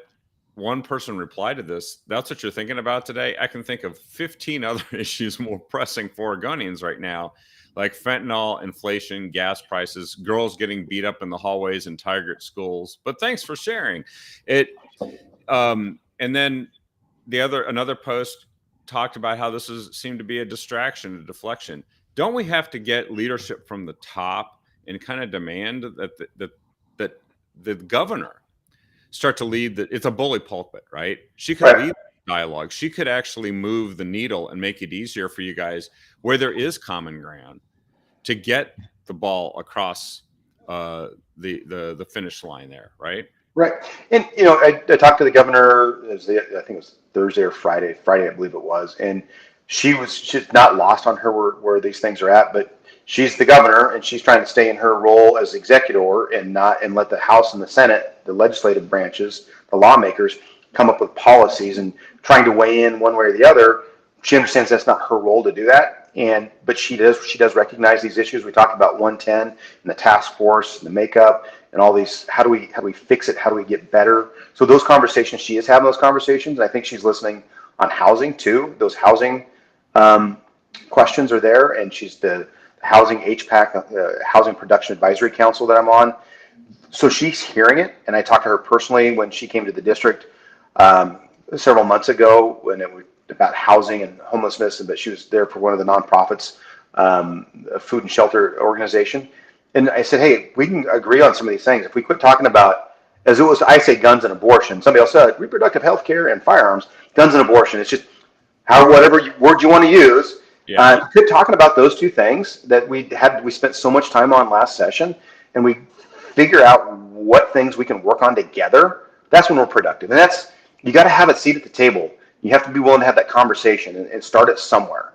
one person replied to this, "That's what you're thinking about today? I can think of 15 other issues more pressing for Oregonians right now, like fentanyl, inflation, gas prices, girls getting beat up in the hallways in Tigert schools. But thanks for sharing it." And then another post talked about how this seemed to be a distraction, a deflection. Don't we have to get leadership from the top and kind of demand that the governor start to lead? It's a bully pulpit, right? She could lead dialogue. She could actually move the needle and make it easier for you guys where there is common ground to get the ball across the finish line there, right? Right. And, I talked to the governor, I think it was Thursday or Friday, I believe it was. And she's not lost on her where these things are at, but she's the governor and she's trying to stay in her role as executor and let the House and the Senate, the legislative branches, the lawmakers come up with policies and trying to weigh in one way or the other. She understands that's not her role to do that. But she does recognize these issues. We talked about 110 and the task force and the makeup and all these, how do we fix it? How do we get better? So those conversations, she is having those conversations. And I think she's listening on housing too. Those housing questions are there, and she's the housing HPAC, Housing Production Advisory Council that I'm on. So she's hearing it, and I talked to her personally when she came to the district several months ago when it was about housing and homelessness, but she was there for one of the nonprofits, a food and shelter organization. And I said, hey, we can agree on some of these things. If we quit talking about, as it was, I say guns and abortion. Somebody else said reproductive health care and firearms, guns and abortion. It's just whatever word you want to use. Yeah. Quit talking about those two things that we spent so much time on last session, and we figure out what things we can work on together. That's when we're productive. And you got to have a seat at the table. You have to be willing to have that conversation and start it somewhere.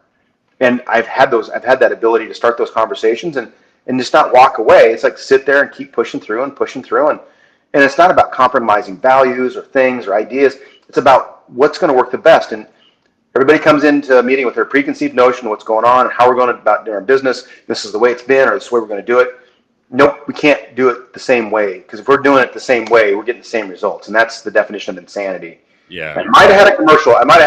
And I've had that ability to start those conversations and just not walk away. It's like sit there and keep pushing through. And it's not about compromising values or things or ideas. It's about what's going to work the best. And everybody comes into a meeting with their preconceived notion of what's going on and how we're going about doing our business. This is the way it's been, or this is the way we're going to do it. Nope, we can't do it the same way, because if we're doing it the same way, we're getting the same results, and that's the definition of insanity. Yeah, I might have had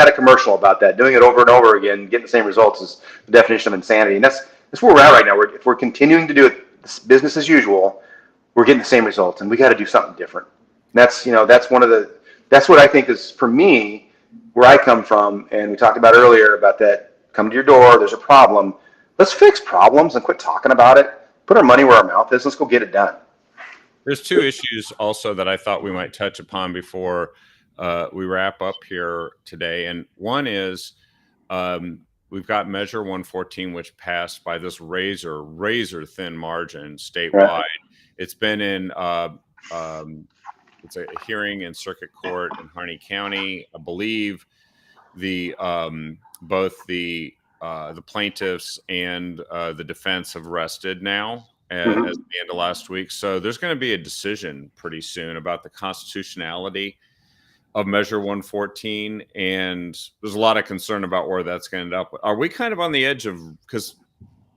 a commercial about that. Doing it over and over again, getting the same results is the definition of insanity, and that's where we're at right now. If we're continuing to do it business as usual, we're getting the same results, and we got to do something different. And that's what I think is, for me, where I come from, and we talked about earlier about that. Come to your door. There's a problem. Let's fix problems and quit talking about it. Put our money where our mouth is. Let's go get it done. There's two issues also that I thought we might touch upon before we wrap up here today. And one is we've got Measure 114, which passed by this razor thin margin statewide. Right. It's been in it's a hearing in circuit court in Harney County. I believe both the plaintiffs and the defense have rested now at the end of last week. So there's going to be a decision pretty soon about the constitutionality of Measure 114. And there's a lot of concern about where that's going to end up. Are we kind of on the edge of, because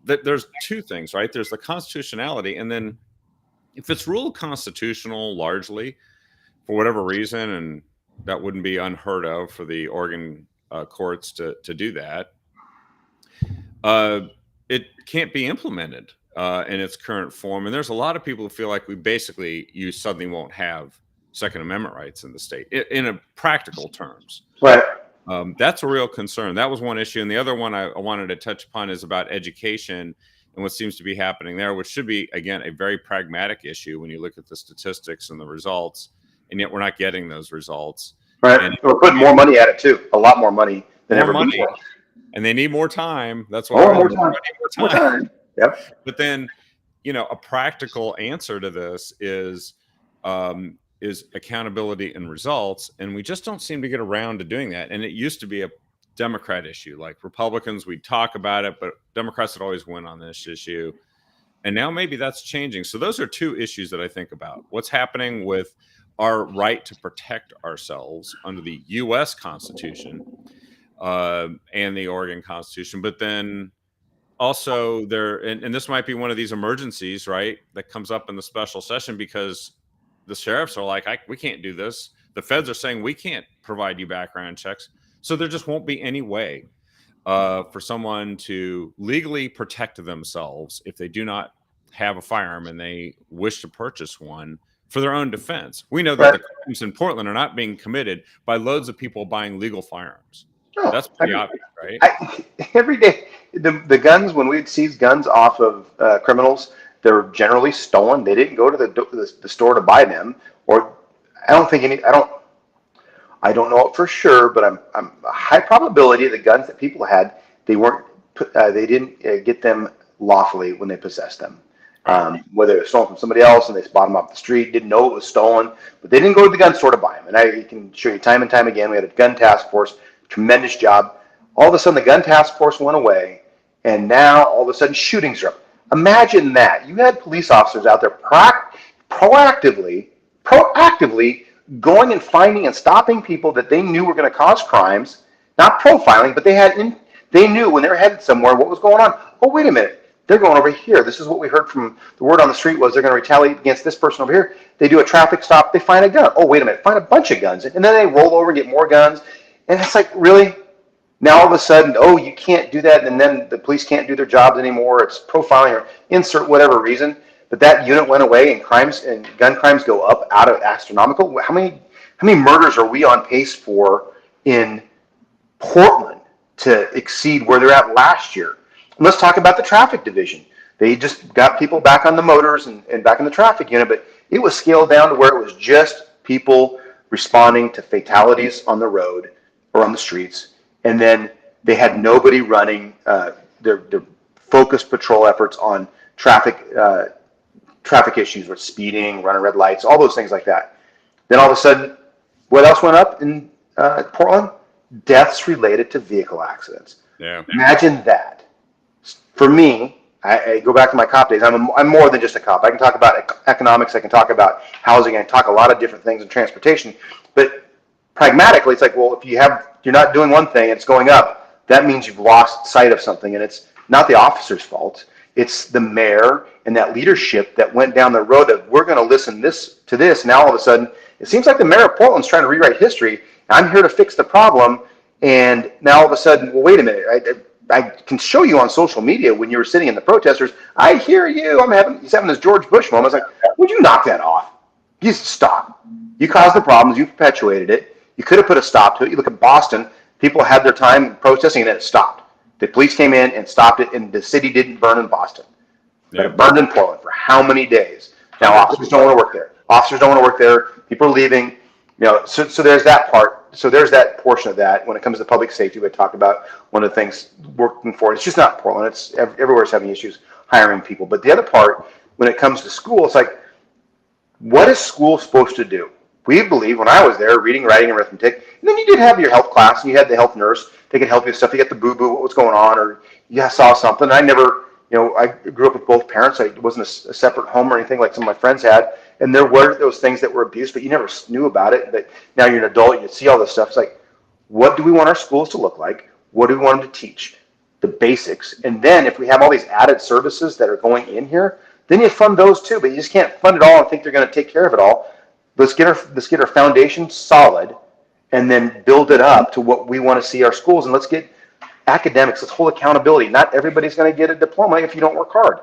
there's two things, right? There's the constitutionality. And then if it's ruled constitutional largely for whatever reason, and that wouldn't be unheard of for the Oregon courts to do that, it can't be implemented in its current form. And there's a lot of people who feel like you suddenly won't have Second Amendment rights in the state in a practical terms. Right. That's a real concern. That was one issue. And the other one I wanted to touch upon is about education and what seems to be happening there, which should be, again, a very pragmatic issue when you look at the statistics and the results, and yet we're not getting those results. Right. And we're putting more money at it too. A lot more money than ever before. And they need more time. That's why more time. Yep. But then, a practical answer to this is accountability and results. And we just don't seem to get around to doing that. And it used to be a Democrat issue. Like Republicans, we'd talk about it, but Democrats would always win on this issue. And now maybe that's changing. So those are two issues that I think about. What's happening with our right to protect ourselves under the U.S. Constitution and the Oregon Constitution, but then also and this might be one of these emergencies, right, that comes up in the special session because the sheriffs are like, we can't do this. The feds are saying we can't provide you background checks. So there just won't be any way for someone to legally protect themselves if they do not have a firearm and they wish to purchase one for their own defense. We know that the crimes in Portland are not being committed by loads of people buying legal firearms. No, that's pretty obvious, right? Every day, the guns, when we'd seize guns off of criminals, they're generally stolen. They didn't go to the store to buy them, or I don't know it for sure, but I'm a high probability the guns that people had, they didn't get them lawfully when they possessed them. Whether it was stolen from somebody else and they bought them off the street, didn't know it was stolen, but they didn't go to the gun store to buy them. And I can show you time and time again, we had a gun task force, tremendous job. All of a sudden the gun task force went away, and now all of a sudden shootings are up. Imagine that. You had police officers out there proactively going and finding and stopping people that they knew were going to cause crimes, not profiling, but they knew when they were headed somewhere what was going on. Oh, wait a minute. they're going over here. This is what we heard from the word on the street was they're going to retaliate against this person over here. They do a traffic stop. They find a gun. Oh, wait a minute. Find a bunch of guns. And then they roll over and get more guns. And it's like, really? Now all of a sudden, oh, you can't do that. And then the police can't do their jobs anymore. It's profiling or insert whatever reason. But that unit went away and crimes and gun crimes go up out of astronomical. How many murders are we on pace for in Portland to exceed where they're at last year? And let's talk about the traffic division. They just got people back on the motors and back in the traffic unit, but it was scaled down to where it was just people responding to fatalities on the road or on the streets. And then they had nobody running their focused patrol efforts on traffic issues with speeding, running red lights, all those things like that. Then all of a sudden, what else went up in Portland? Deaths related to vehicle accidents. Yeah. Imagine that. For me, I go back to my cop days. I'm more than just a cop. I can talk about economics. I can talk about housing. I can talk a lot of different things in transportation. But pragmatically, it's like, well, if you're not doing one thing, it's going up. That means you've lost sight of something, and it's not the officer's fault. It's the mayor and that leadership that went down the road that we're going to listen to this. Now all of a sudden, it seems like the mayor of Portland's trying to rewrite history. I'm here to fix the problem, and now all of a sudden, well, wait a minute. I can show you on social media when you were sitting in the protesters. I hear you. He's having this George Bush moment. I was like, would you knock that off? You stop. You caused the problems. You perpetuated it. You could have put a stop to it. You look at Boston. People had their time protesting, and then it stopped. The police came in and stopped it, and the city didn't burn in Boston. But it burned in Portland for how many days? Now officers don't want to work there. Officers don't want to work there. People are leaving. So there's that part. So there's that portion of that. When it comes to public safety, we talked about one of the things working for it. It's just not Portland. It's everywhere's having issues hiring people. But the other part, when it comes to school, it's like, what is school supposed to do? We believe when I was there, reading, writing, arithmetic, and then you did have your health class, and you had the health nurse. They could help you with stuff. You got the boo-boo, what was going on, or you saw something. I never, I grew up with both parents. It wasn't a separate home or anything like some of my friends had. And there were those things that were abused, but you never knew about it. But now you're an adult, you see all this stuff. It's like, what do we want our schools to look like? What do we want them to teach? The basics. And then if we have all these added services that are going in here, then you fund those too. But you just can't fund it all and think they're going to take care of it all. Let's get our foundation solid and then build it up to what we want to see our schools. And let's get academics. Let's hold accountability. Not everybody's going to get a diploma if you don't work hard.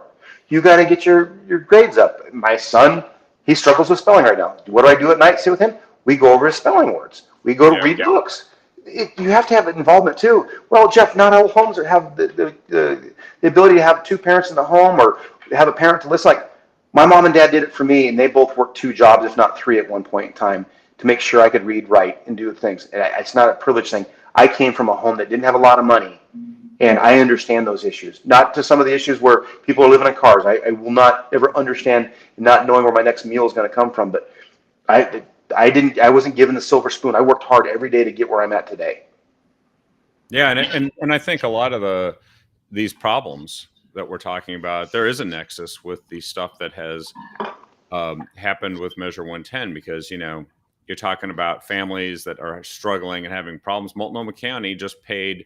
You got to get your grades up. My son, he struggles with spelling right now. What do I do at night? Sit with him. We go over his spelling words. We go to read books. You have to have involvement too. Well, Jeff, not all homes have the ability to have two parents in the home or have a parent to listen. Like my mom and dad did it for me, and they both worked 2 jobs, if not 3 at one point in time, to make sure I could read, write, and do things. And it's not a privilege thing. I came from a home that didn't have a lot of money, and I understand those issues. Not to some of the issues where people are living in cars. I will not ever understand not knowing where my next meal is going to come from. But I wasn't given the silver spoon. I worked hard every day to get where I'm at today. Yeah, and I think a lot of these problems that we're talking about, there is a nexus with the stuff that has happened with Measure 110, because you're talking about families that are struggling and having problems. Multnomah County just paid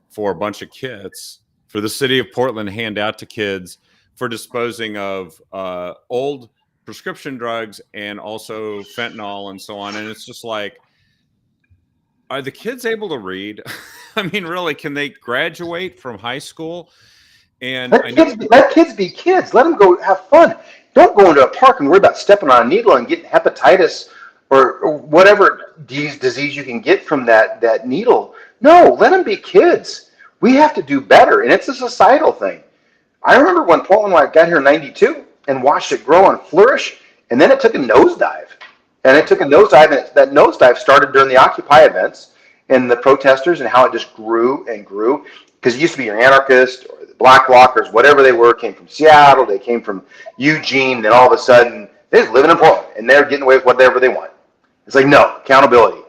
for a bunch of kits for the city of Portland to hand out to kids for disposing of old prescription drugs and also fentanyl and so on. And it's just like, are the kids able to read? I mean, really, can they graduate from high school? And let kids be kids. Let them go have fun. Don't go into a park and worry about stepping on a needle and getting hepatitis or whatever disease you can get from that needle. No, let them be kids. We have to do better, and it's a societal thing. I remember when Portland got here in '92 and watched it grow and flourish, and then it took a nosedive. And that nosedive started during the Occupy events and the protesters and how it just grew and grew. Because it used to be your anarchists or the black blockers, whatever they were, came from Seattle, they came from Eugene, then all of a sudden they're just living in Portland and they're getting away with whatever they want. It's like, no, accountability.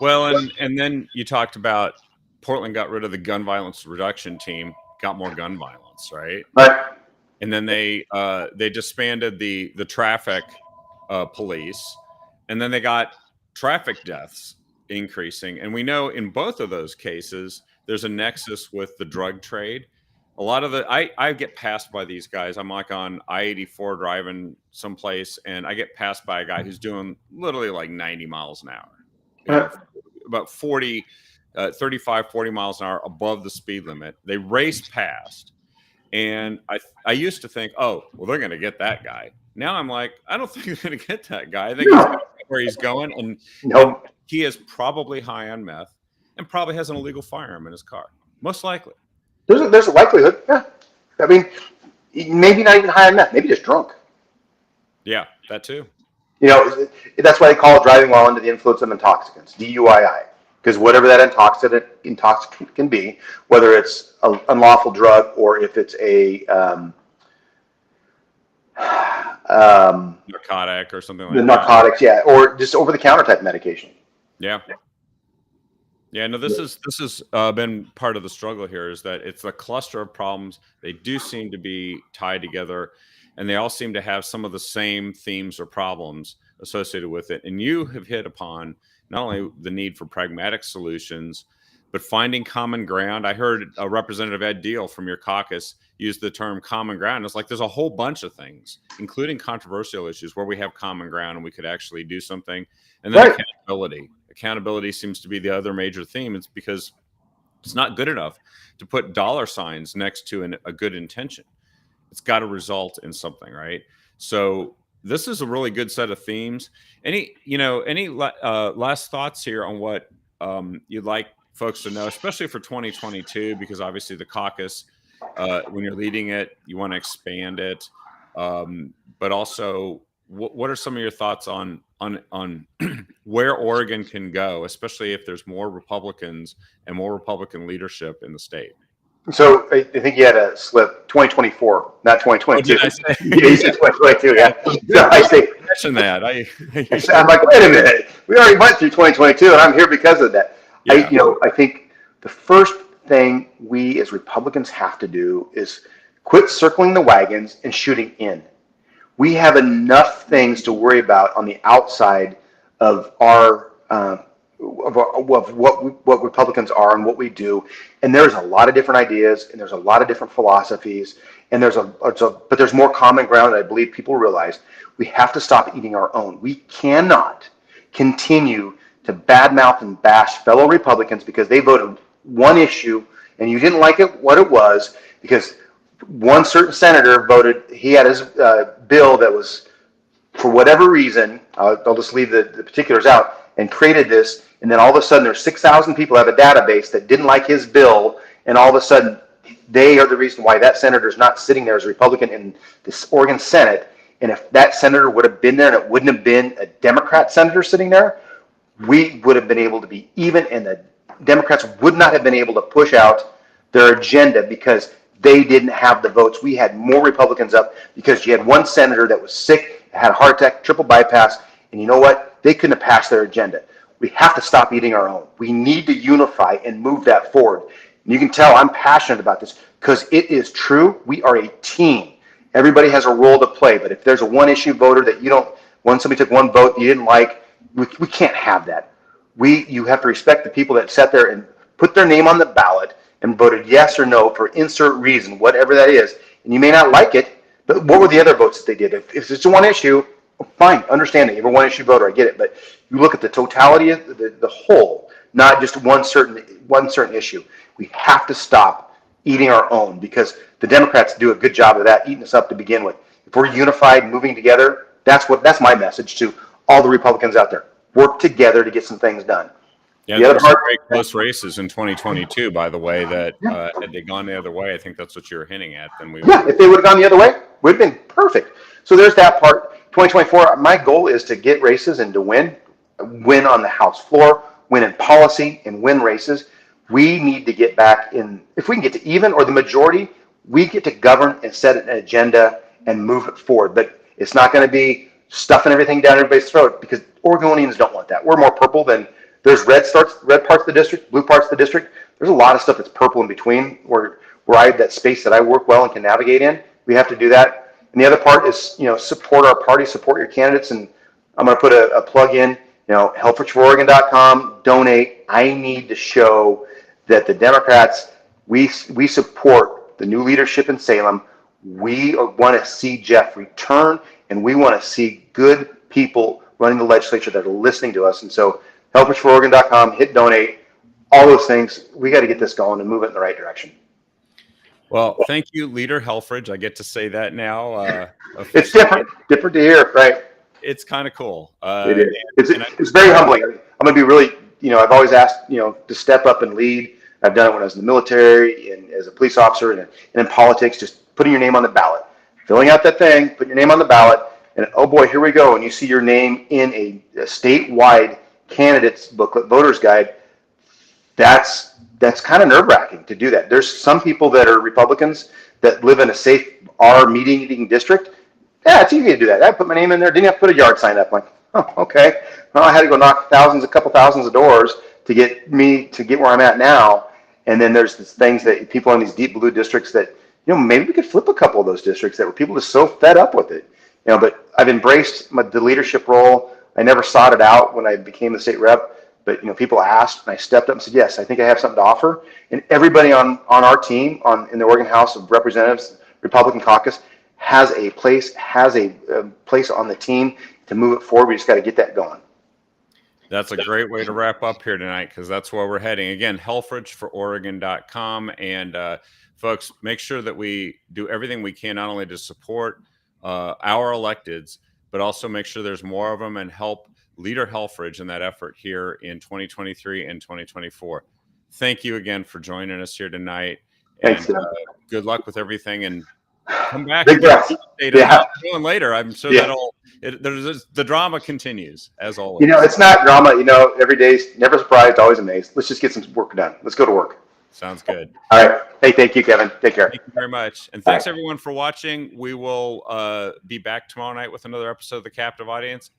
Well, and then you talked about Portland got rid of the gun violence reduction team, got more gun violence, right? Right. And then they disbanded the traffic police, and then they got traffic deaths increasing. And we know in both of those cases, there's a nexus with the drug trade. a lot of I get passed by these guys. I'm like on I-84 driving someplace, and I get passed by a guy who's doing literally like 90 miles an hour, about 35, 40 miles an hour above the speed limit. They race past. And I used to think, oh, well, they're going to get that guy. Now I'm like, I don't think they're going to get that guy. I think he's going where he's going. And he is probably high on meth and probably has an illegal firearm in his car. Most likely. There's a likelihood. Yeah. I mean, maybe not even high on meth. Maybe just drunk. Yeah, that too. You know, that's why they call it driving while under the influence of intoxicants, DUII. Because whatever that intoxicant can be, whether it's an unlawful drug or if it's a narcotic or something like the that. Narcotics, yeah, or just over-the-counter type medication. Yeah. Yeah, no, this has been part of the struggle here, is that it's a cluster of problems. They do seem to be tied together, and they all seem to have some of the same themes or problems associated with it. And you have hit upon not only the need for pragmatic solutions, but finding common ground. I heard Representative Ed Deal from your caucus use the term common ground. It's like there's a whole bunch of things, including controversial issues, where we have common ground and we could actually do something. And then accountability. Accountability seems to be the other major theme. It's because it's not good enough to put dollar signs next to a good intention. It's got to result in something, right? So this is a really good set of themes. Any last thoughts here on what you'd like folks to know, especially for 2022, because obviously the caucus, when you're leading it, you want to expand it. But also, what are some of your thoughts on where Oregon can go, especially if there's more Republicans and more Republican leadership in the state? So I think you had a slip 2024, not 2022. Oh, did I say? You said 2022, yeah. So I say, mention that. I'm like, wait a minute. We already went through 2022, and I'm here because of that. Yeah. I think the first thing we as Republicans have to do is quit circling the wagons and shooting in. We have enough things to worry about on the outside of our of what Republicans are and what we do, and there's a lot of different ideas and there's a lot of different philosophies, and but there's more common ground that I believe people realize. We have to stop eating our own. We cannot continue to badmouth and bash fellow Republicans because they voted one issue and you didn't like it what it was, because one certain senator voted, he had his bill that was, for whatever reason, I'll just leave the particulars out, and created this, and then all of a sudden there's 6,000 people have a database that didn't like his bill, and all of a sudden they are the reason why that senator is not sitting there as a Republican in this Oregon Senate. And if that senator would have been there and it wouldn't have been a Democrat senator sitting there, we would have been able to be even, and the Democrats would not have been able to push out their agenda because they didn't have the votes. We had more Republicans up because you had one senator that was sick, had a heart attack, triple bypass, and you know what? They couldn't have passed their agenda. We have to stop eating our own. We need to unify and move that forward. And you can tell I'm passionate about this because it is true. We are a team. Everybody has a role to play, but if there's a one issue voter that you don't, when somebody took one vote you didn't like, we can't have that. You have to respect the people that sat there and put their name on the ballot and voted yes or no for insert reason, whatever that is. And you may not like it, but what were the other votes that they did? If it's one issue, fine, understand it. You're a one issue voter, I get it. But you look at the totality of the whole, not just one certain issue. We have to stop eating our own because the Democrats do a good job of that, eating us up to begin with. If we're unified, moving together, that's my message to all the Republicans out there. Work together to get some things done. Yeah, there's some great close races in 2022, by the way, that had they gone the other way, I think that's what you were hinting at. Then if they would have gone the other way, would have been perfect. So there's that part. 2024, my goal is to get races and to win on the House floor, win in policy, and win races. We need to get back in, if we can get to even or the majority, we get to govern and set an agenda and move it forward. But it's not going to be stuffing everything down everybody's throat because Oregonians don't want that. We're more purple than, there's red parts of the district, blue parts of the district. There's a lot of stuff that's purple in between where I have that space that I work well and can navigate in. We have to do that. And the other part is, support our party, support your candidates. And I'm going to put a plug in, helpfortouroregon.com, donate. I need to show that the Democrats, we support the new leadership in Salem, we want to see Jeff return, and we want to see good people running the legislature that are listening to us. And so helpersfororegon.com, hit donate, all those things. We got to get this going and move it in the right direction. Well, thank you, Leader Helfrich. I get to say that now. It's different to hear, right? It's kind of cool. It is. It's very humbling. I'm going to be really, I've always asked, to step up and lead. I've done it when I was in the military and as a police officer and in politics, just putting your name on the ballot, filling out that thing, putting your name on the ballot, and oh boy, here we go. And you see your name in a statewide candidates booklet, voter's guide. That's kind of nerve-wracking to do that. There's some people that are Republicans that live in a safe R meeting district. Yeah, it's easy to do that. I put my name in there. Didn't have to put a yard sign up. I'm like, oh, okay. Well, I had to go knock a couple thousands of doors to get where I'm at now. And then there's these things that people in these deep blue districts that, maybe we could flip a couple of those districts that were people just so fed up with it. But I've embraced the leadership role. I never sought it out when I became the state rep. But people asked, and I stepped up and said, yes, I think I have something to offer. And everybody on our team, in the Oregon House of Representatives, Republican caucus, has a place on the team to move it forward. We just got to get that going. That's a great way to wrap up here tonight, because that's where we're heading. Again, helfrichfororegon.com. And folks, make sure that we do everything we can, not only to support our electeds, but also make sure there's more of them and help Leader Helfrich in that effort here in 2023 and 2024. Thank you again for joining us here tonight. Thanks, and good luck with everything, and come back Big breath. Doing later. I'm sure the drama continues as always. It's not drama. Every day's never surprised, always amazed. Let's just get some work done. Let's go to work. Sounds good. All right. Hey, thank you, Kevin. Take care. Thank you very much. And thanks everyone for watching. We will be back tomorrow night with another episode of The Captive Audience.